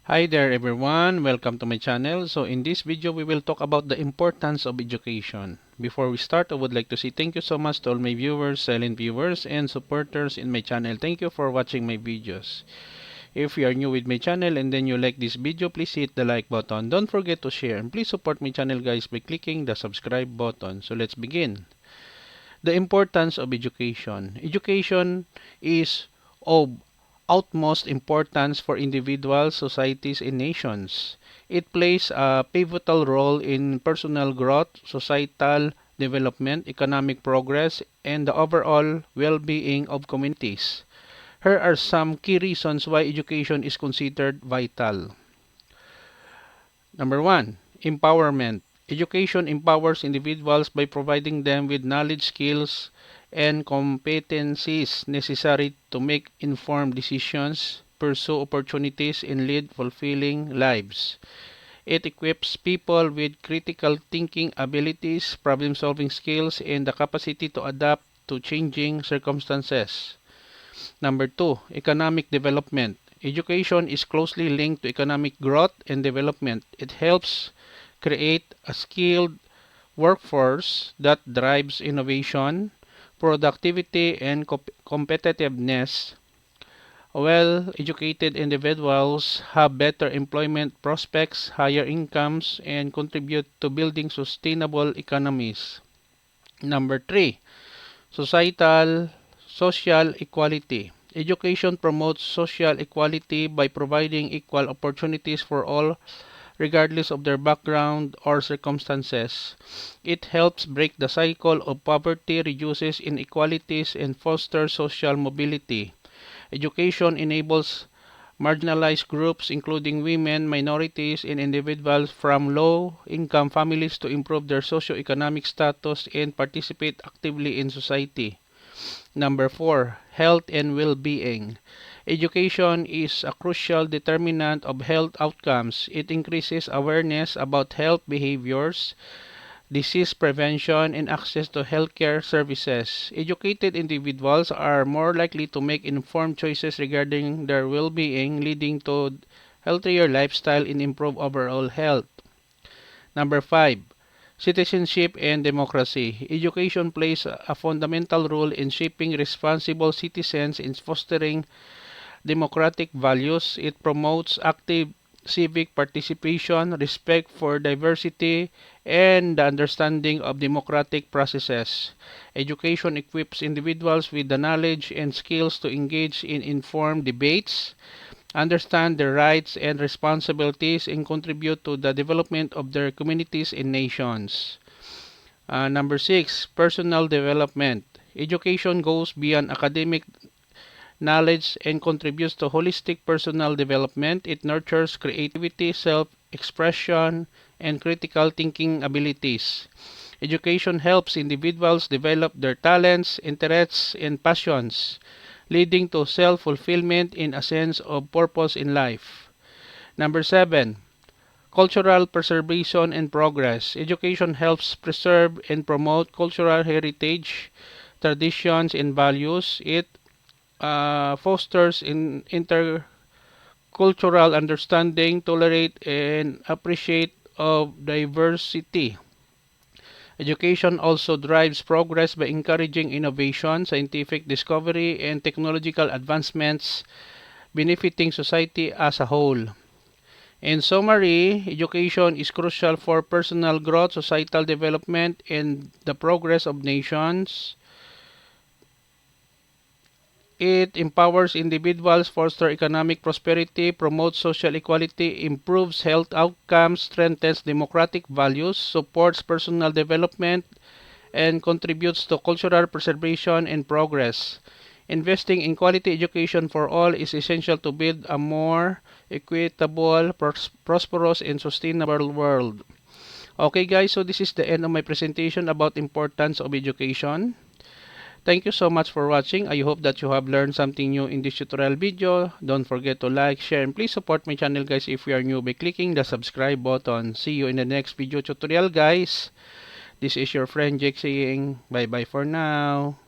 Hi there everyone, welcome to my channel. So in this video we will talk about the importance of education. Before we start, I would like to say thank you so much to all my viewers, silent viewers, and supporters in my channel. Thank you for watching my videos. If you are new with my channel and then you like this video, please hit the like button. Don't forget to share and please support my channel guys by clicking the subscribe button. So let's begin. The importance of education. Education is of utmost importance for individuals, societies, and nations. It plays a pivotal role in personal growth, societal development, economic progress, and the overall well-being of communities. Here are some key reasons why education is considered vital. Number one, empowerment. Education empowers individuals by providing them with knowledge, skills, and competencies necessary to make informed decisions, pursue opportunities, and lead fulfilling lives. It equips people with critical thinking abilities, problem-solving skills, and the capacity to adapt to changing circumstances. Number two, economic development. Education is closely linked to economic growth and development. It helps create a skilled workforce that drives innovation, productivity, and competitiveness. Well-educated individuals have better employment prospects, higher incomes, and contribute to building sustainable economies. Number three, societal social equality. Education promotes social equality by providing equal opportunities for all regardless of their background or circumstances. It helps break the cycle of poverty, reduces inequalities, and fosters social mobility. Education enables marginalized groups, including women, minorities, and individuals from low-income families to improve their socio-economic status and participate actively in society. Number four, health and well-being. Education is a crucial determinant of health outcomes. It increases awareness about health behaviors, disease prevention, and access to healthcare services. Educated individuals are more likely to make informed choices regarding their well-being, leading to healthier lifestyle and improved overall health. Number five, citizenship and democracy. Education plays a fundamental role in shaping responsible citizens and fostering democratic values. It promotes active civic participation, respect for diversity, and the understanding of democratic processes. Education equips individuals with the knowledge and skills to engage in informed debates, understand their rights and responsibilities, and contribute to the development of their communities and nations. Number six, personal development. Education goes beyond academic knowledge and contributes to holistic personal development. It nurtures creativity, self-expression, and critical thinking abilities. Education helps individuals develop their talents, interests, and passions, leading to self-fulfillment and a sense of purpose in life. Number seven, cultural preservation and progress. Education helps preserve and promote cultural heritage, traditions, and values. It fosters in intercultural understanding, tolerate, and appreciate of diversity. Education also drives progress by encouraging innovation, scientific discovery, and technological advancements, benefiting society as a whole. In summary, education is crucial for personal growth, societal development, and the progress of nations. It empowers individuals, fosters economic prosperity, promotes social equality, improves health outcomes, strengthens democratic values, supports personal development, and contributes to cultural preservation and progress. Investing in quality education for all is essential to build a more equitable, prosperous, and sustainable world. Okay guys, so this is the end of my presentation about importance of education. Thank you so much for watching. I hope that you have learned something new in this tutorial video. Don't forget to like, share, and please support my channel guys if you are new by clicking the subscribe button. See you in the next video tutorial guys. This is your friend Jake saying bye bye for now.